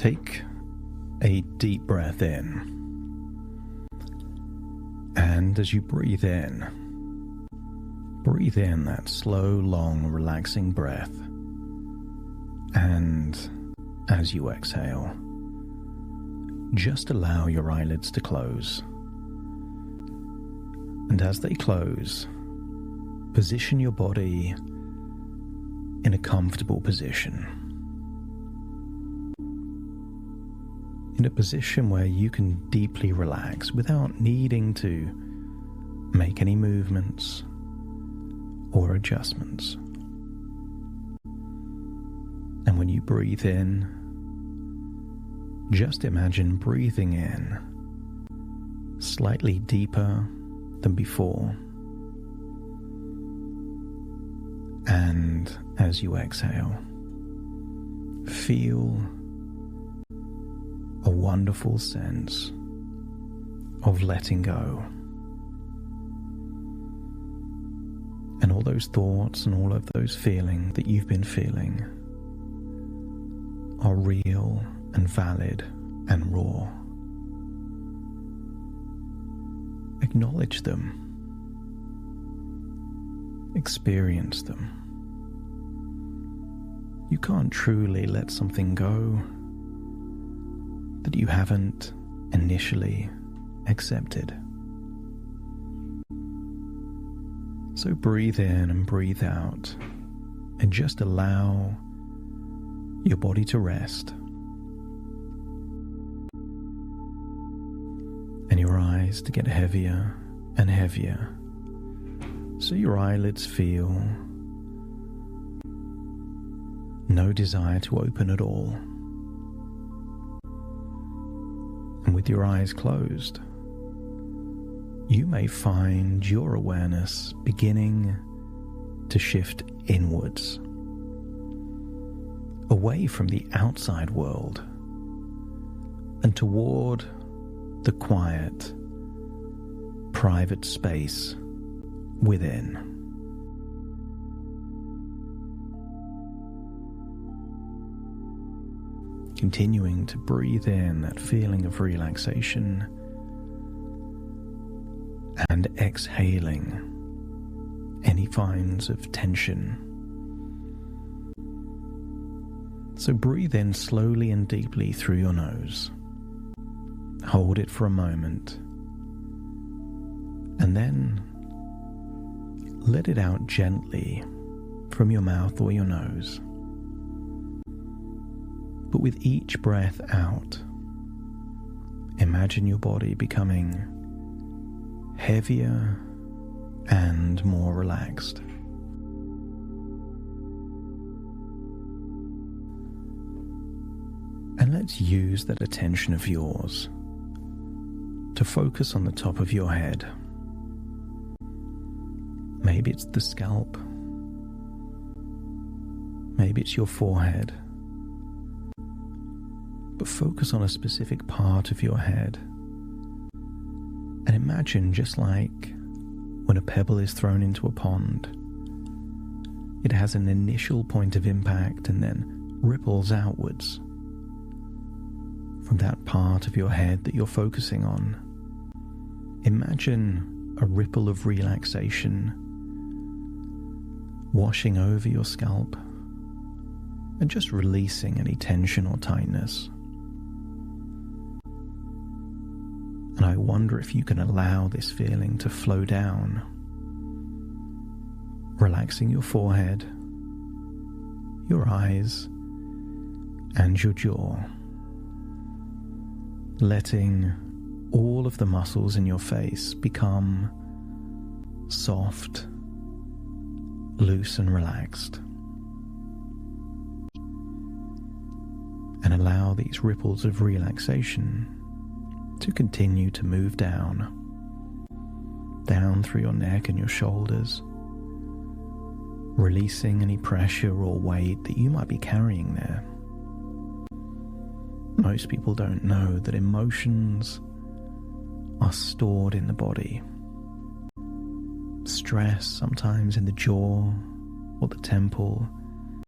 Take a deep breath in. And as you breathe in that slow, long, relaxing breath. And as you exhale, just allow your eyelids to close. And as they close, position your body in a comfortable position. In a position where you can deeply relax without needing to make any movements or adjustments. And when you breathe in, just imagine breathing in slightly deeper than before. And as you exhale, feel a wonderful sense of letting go. And all those thoughts and all of those feelings that you've been feeling are real and valid and raw. Acknowledge them. Experience them. You can't truly let something go that you haven't initially accepted. So breathe in and breathe out and just allow your body to rest and your eyes to get heavier and heavier, so your eyelids feel no desire to open at all. And with your eyes closed, you may find your awareness beginning to shift inwards, away from the outside world and toward the quiet, private space within. Continuing to breathe in that feeling of relaxation and exhaling any signs of tension. So breathe in slowly and deeply through your nose. Hold it for a moment and then let it out gently from your mouth or your nose. But with each breath out, imagine your body becoming heavier and more relaxed. And let's use that attention of yours to focus on the top of your head. Maybe it's the scalp. Maybe it's your forehead. But focus on a specific part of your head. And imagine just like when a pebble is thrown into a pond, it has an initial point of impact and then ripples outwards. From that part of your head that you're focusing on, imagine a ripple of relaxation washing over your scalp and just releasing any tension or tightness. And I wonder if you can allow this feeling to flow down, relaxing your forehead, your eyes, and your jaw, letting all of the muscles in your face become soft, loose, and relaxed. And allow these ripples of relaxation to continue to move down through your neck and your shoulders, releasing any pressure or weight that you might be carrying there. Most people don't know that emotions are stored in the body. Stress sometimes in the jaw or the temple,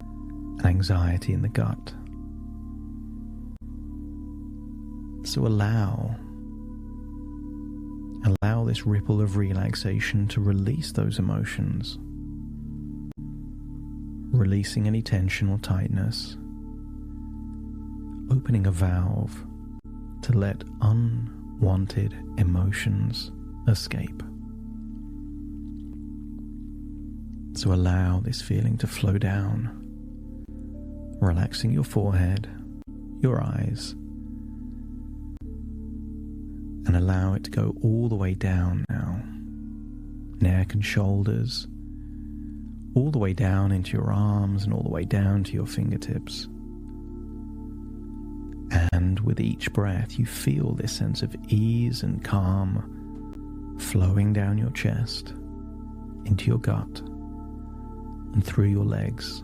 and anxiety in the gut. So allow this ripple of relaxation to release those emotions, releasing any tension or tightness, opening a valve to let unwanted emotions escape. So allow this feeling to flow down, relaxing your forehead, your eyes, and allow it to go all the way down now, neck and shoulders, all the way down into your arms and all the way down to your fingertips. And with each breath, you feel this sense of ease and calm flowing down your chest, into your gut, and through your legs.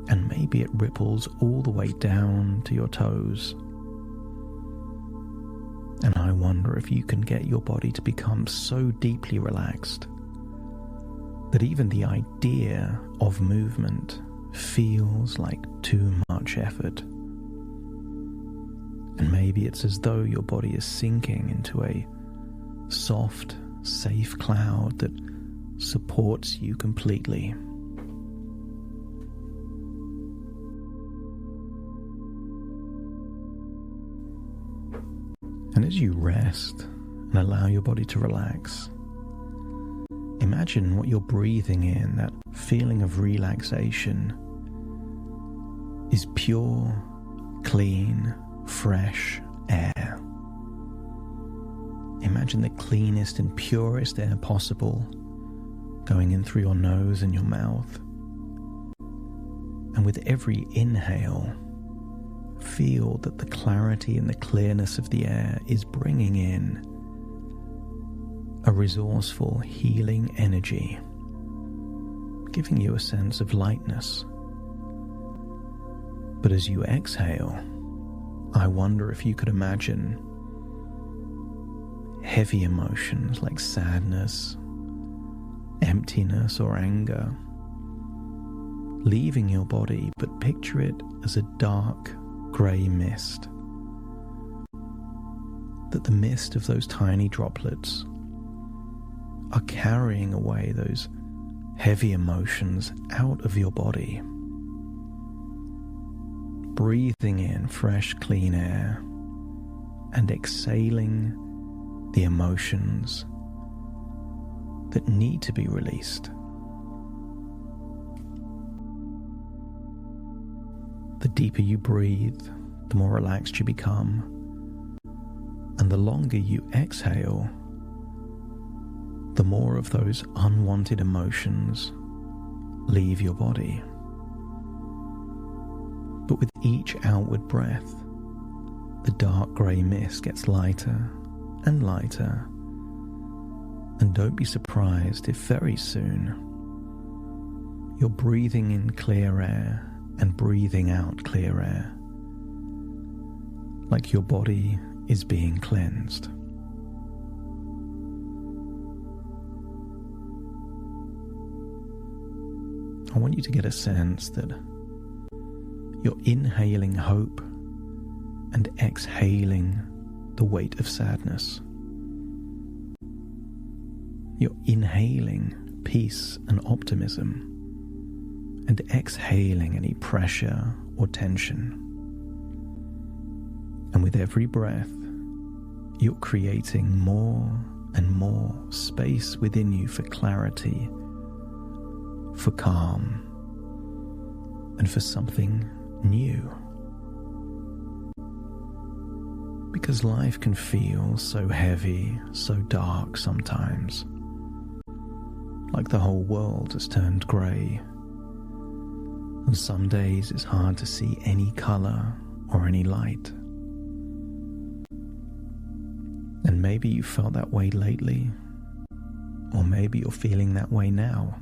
And maybe it ripples all the way down to your toes. And I wonder if you can get your body to become so deeply relaxed that even the idea of movement feels like too much effort. And maybe it's as though your body is sinking into a soft, safe cloud that supports you completely. And as you rest and allow your body to relax, imagine what you're breathing in, that feeling of relaxation, is pure, clean, fresh air. Imagine the cleanest and purest air possible going in through your nose and your mouth. And with every inhale, feel that the clarity and the clearness of the air is bringing in a resourceful, healing energy, giving you a sense of lightness. But as you exhale, I wonder if you could imagine heavy emotions like sadness, emptiness, or anger leaving your body, but picture it as a dark grey mist. That the mist of those tiny droplets are carrying away those heavy emotions out of your body. Breathing in fresh, clean air and exhaling the emotions that need to be released. The deeper you breathe, the more relaxed you become, and the longer you exhale, the more of those unwanted emotions leave your body. But with each outward breath, the dark grey mist gets lighter and lighter, and don't be surprised if very soon you're breathing in clear air and breathing out clear air, like your body is being cleansed. I want you to get a sense that you're inhaling hope and exhaling the weight of sadness. You're inhaling peace and optimism and exhaling any pressure or tension. And with every breath, you're creating more and more space within you for clarity, for calm, and for something new. Because life can feel so heavy, so dark sometimes, like the whole world has turned grey. And some days it's hard to see any colour or any light. And maybe you felt that way lately, or maybe you're feeling that way now.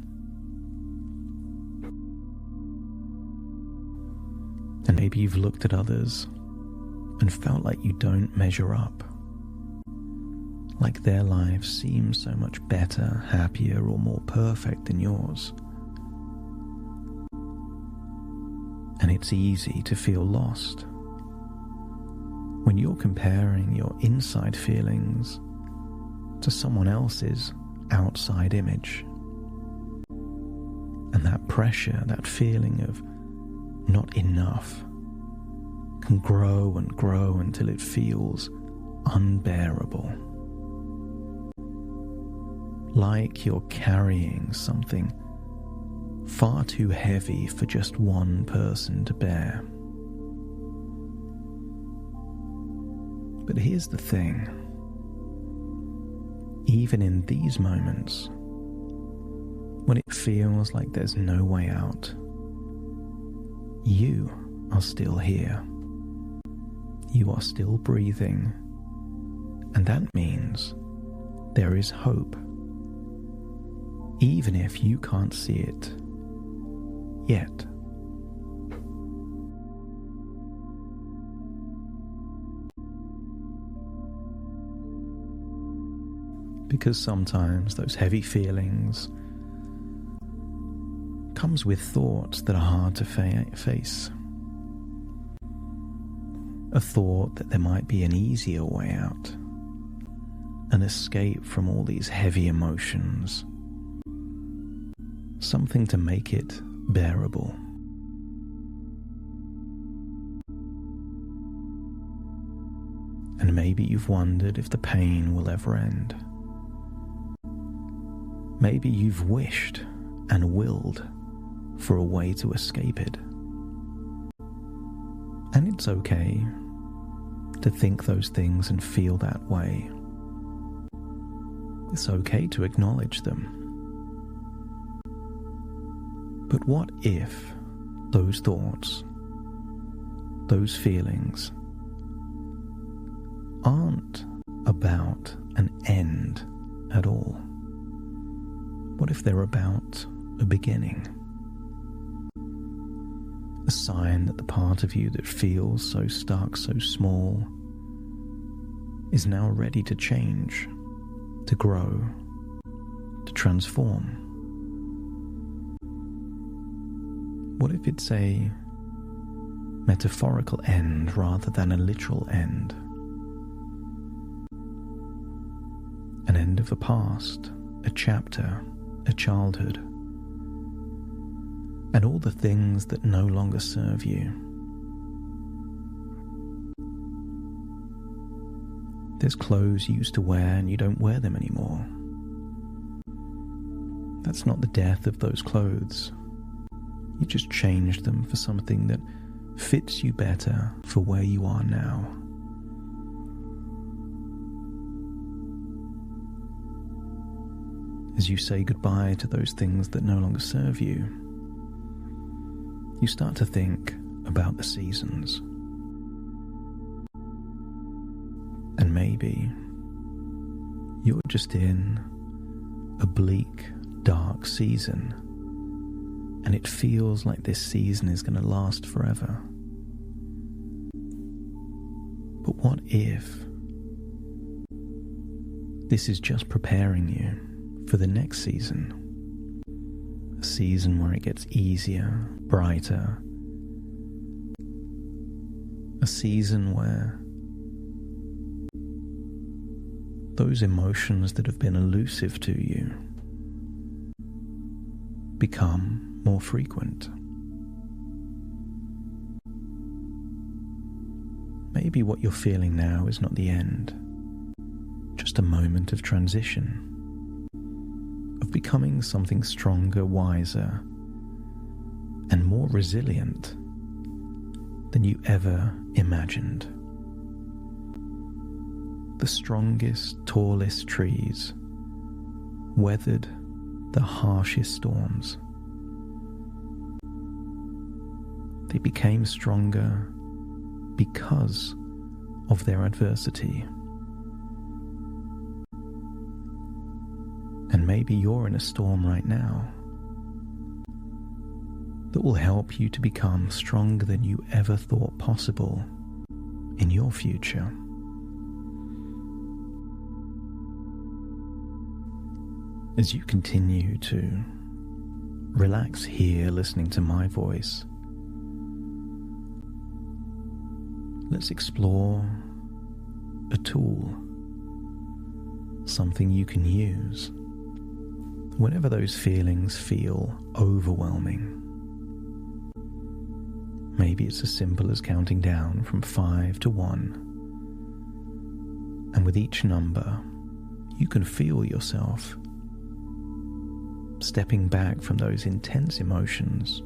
And maybe you've looked at others and felt like you don't measure up, like their lives seem so much better, happier, or more perfect than yours. And it's easy to feel lost. when you're comparing your inside feelings to someone else's outside image. And that pressure, that feeling of not enough, can grow and grow until it feels unbearable. Like you're carrying something far too heavy for just one person to bear. But here's the thing. Even in these moments, when it feels like there's no way out, you are still here. You are still breathing, and that means there is hope, even if you can't see it yet. Because sometimes those heavy feelings comes with thoughts that are hard to face. A thought that there might be an easier way out, an escape from all these heavy emotions, something to make it bearable. And maybe you've wondered if the pain will ever end. Maybe you've wished and willed for a way to escape it. And it's okay to think those things and feel that way. It's okay to acknowledge them. But what if those thoughts, those feelings, aren't about an end at all? What if they're about a beginning? A sign that the part of you that feels so stuck, so small, is now ready to change, to grow, to transform. What if it's a metaphorical end rather than a literal end? An end of a past, a chapter, a childhood, and all the things that no longer serve you. There's clothes you used to wear and you don't wear them anymore. That's not the death of those clothes. You just changed them for something that fits you better for where you are now. As you say goodbye to those things that no longer serve you, you start to think about the seasons. And maybe you're just in a bleak, dark season, and it feels like this season is going to last forever. But what if this is just preparing you for the next season? A season where it gets easier, brighter. A season where those emotions that have been elusive to you become more frequent. Maybe what you're feeling now is not the end, just a moment of transition, of becoming something stronger, wiser, and more resilient than you ever imagined. The strongest, tallest trees weathered the harshest storms. They became stronger because of their adversity. And maybe you're in a storm right now that will help you to become stronger than you ever thought possible in your future. As you continue to relax here, listening to my voice, let's explore a tool, something you can use whenever those feelings feel overwhelming. Maybe it's as simple as counting down from 5 to 1. And with each number, you can feel yourself stepping back from those intense emotions,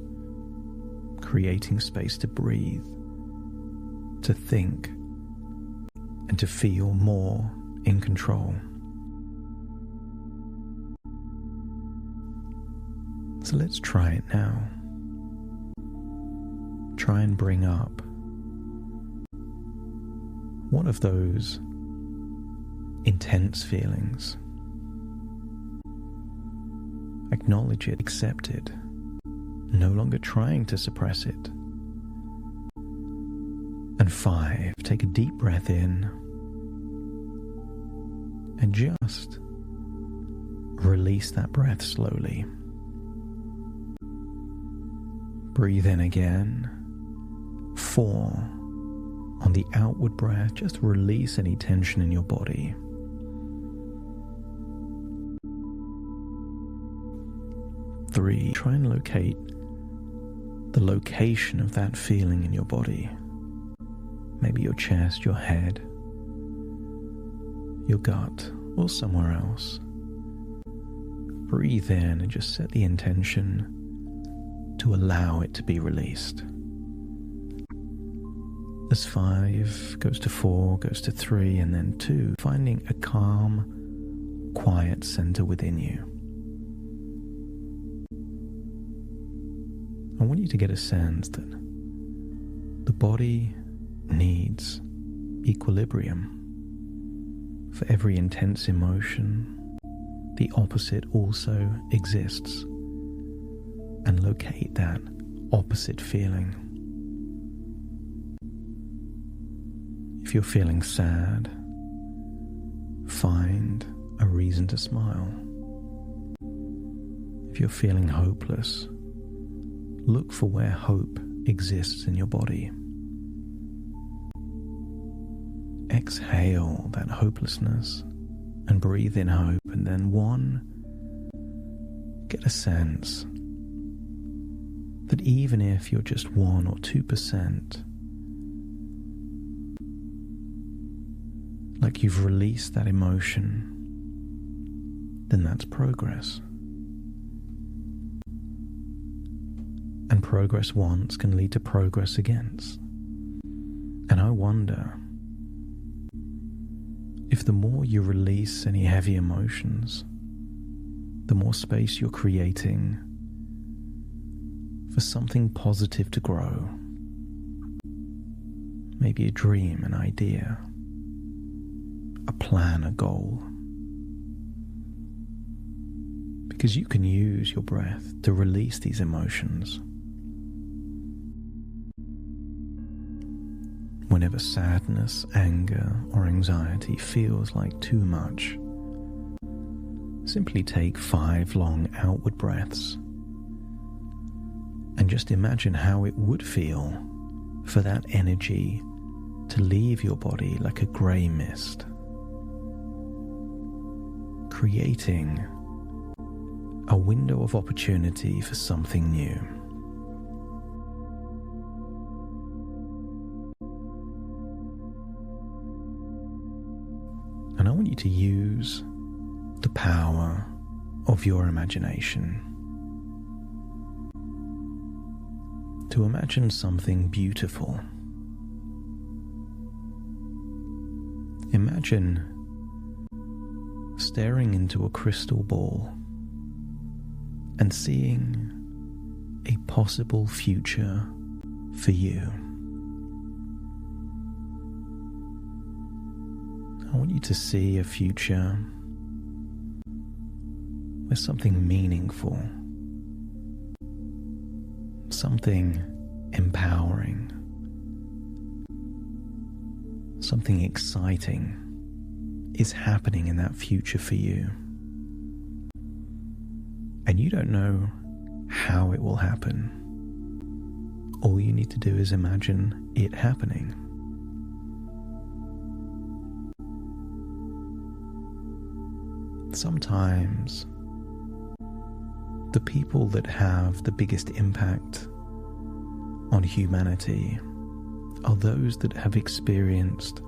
creating space to breathe, to think, and to feel more in control. So let's try it now. Try and bring up one of those intense feelings. Acknowledge it, accept it, no longer trying to suppress it. And 5, take a deep breath in and just release that breath slowly. Breathe in again. 4, on the outward breath, just release any tension in your body. 3, try and locate the location of that feeling in your body. Maybe your chest, your head, your gut, or somewhere else. Breathe in and just set the intention to allow it to be released. As 5 goes to 4, goes to 3, and then 2, finding a calm, quiet center within you. I want you to get a sense that the body needs equilibrium. For every intense emotion, the opposite also exists. And locate that opposite feeling. If you're feeling sad, find a reason to smile. If you're feeling hopeless, look for where hope exists in your body. Exhale that hopelessness and breathe in hope, and then 1, get a sense that even if you're just 1 or 2%, like you've released that emotion, then that's progress. And progress once can lead to progress against. And I wonder if the more you release any heavy emotions, the more space you're creating for something positive to grow. Maybe a dream, an idea, a plan, a goal. Because you can use your breath to release these emotions. Whenever sadness, anger, or anxiety feels like too much, simply take 5 long outward breaths and just imagine how it would feel for that energy to leave your body like a grey mist, creating a window of opportunity for something new. And I want you to use the power of your imagination to imagine something beautiful. Imagine staring into a crystal ball and seeing a possible future for you. I want you to see a future where something meaningful, something empowering, something exciting is happening in that future for you. And you don't know how it will happen. All you need to do is imagine it happening. Sometimes the people that have the biggest impact on humanity are those that have experienced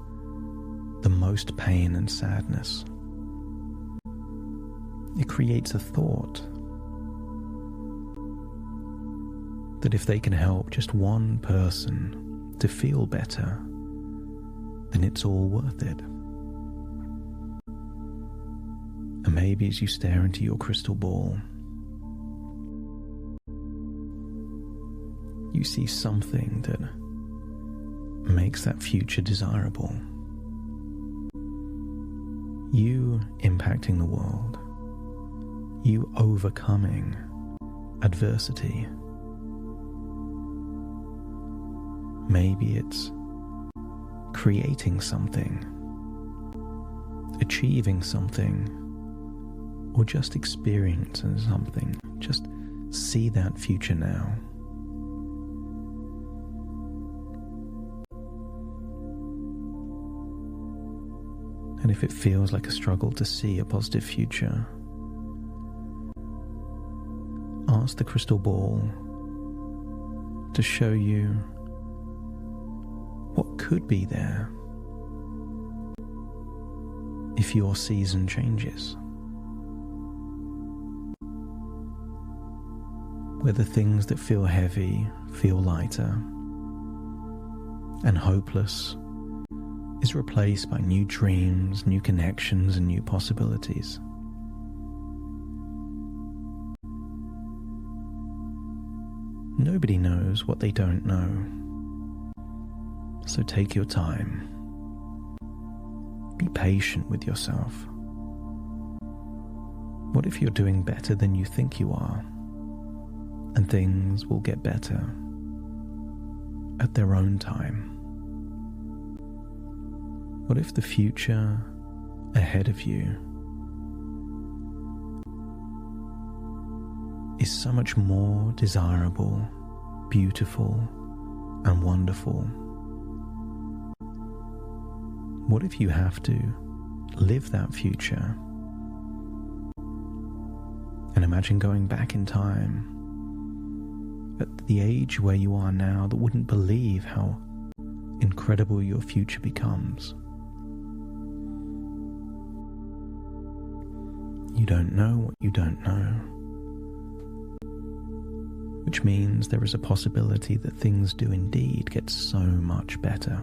the most pain and sadness. It creates a thought that if they can help just one person to feel better, then it's all worth it. And maybe as you stare into your crystal ball, you see something that makes that future desirable. You impacting the world, you overcoming adversity. Maybe it's creating something, achieving something, or just experiencing something. Just see that future now. And if it feels like a struggle to see a positive future, ask the crystal ball to show you what could be there if your season changes. Whether things that feel heavy feel lighter, and hopeless is replaced by new dreams, new connections, and new possibilities. Nobody knows what they don't know. So take your time. Be patient with yourself. What if you're doing better than you think you are? And things will get better at their own time. What if the future ahead of you is so much more desirable, beautiful, and wonderful? What if you have to live that future and imagine going back in time at the age where you are now that wouldn't believe how incredible your future becomes? You don't know what you don't know, which means there is a possibility that things do indeed get so much better.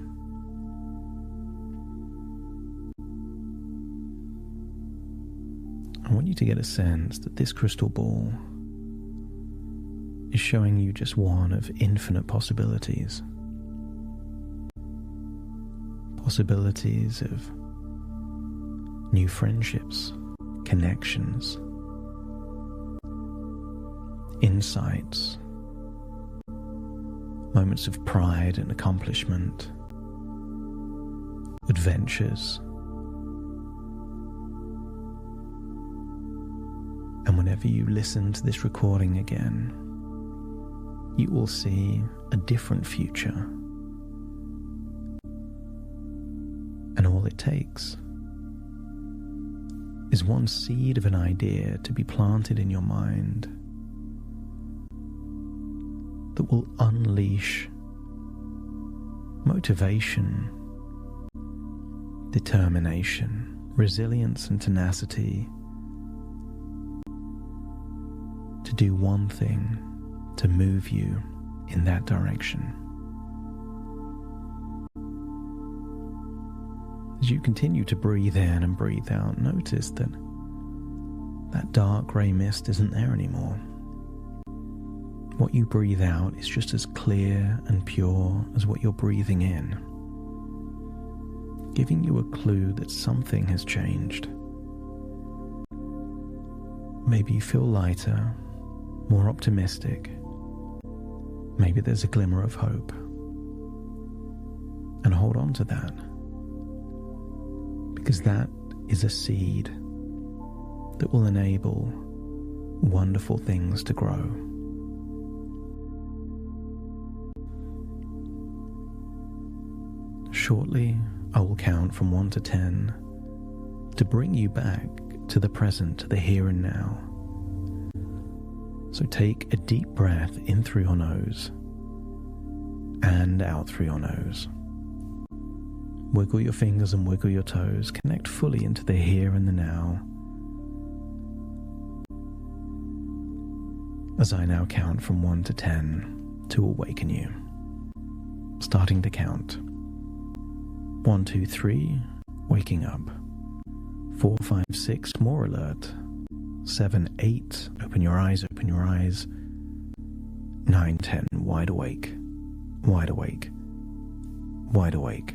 I want you to get a sense that this crystal ball is showing you just one of infinite possibilities. Possibilities of new friendships, connections, insights, moments of pride and accomplishment, adventures. And whenever you listen to this recording again, you will see a different future. And all it takes is one seed of an idea to be planted in your mind that will unleash motivation, determination, resilience, and tenacity to do one thing to move you in that direction. As you continue to breathe in and breathe out, notice that that dark grey mist isn't there anymore. What you breathe out is just as clear and pure as what you're breathing in, giving you a clue that something has changed. Maybe you feel lighter, more optimistic. Maybe there's a glimmer of hope. And hold on to that, because that is a seed that will enable wonderful things to grow. Shortly, I will count from 1 to 10 to bring you back to the present, to the here and now. So take a deep breath in through your nose and out through your nose. Wiggle your fingers and wiggle your toes. Connect fully into the here and the now. As I now count from 1 to 10 to awaken you. Starting to count. 1, 2, 3, waking up. 4, 5, 6, more alert. 7, 8, open your eyes, open your eyes. 9, 10, wide awake, wide awake, wide awake.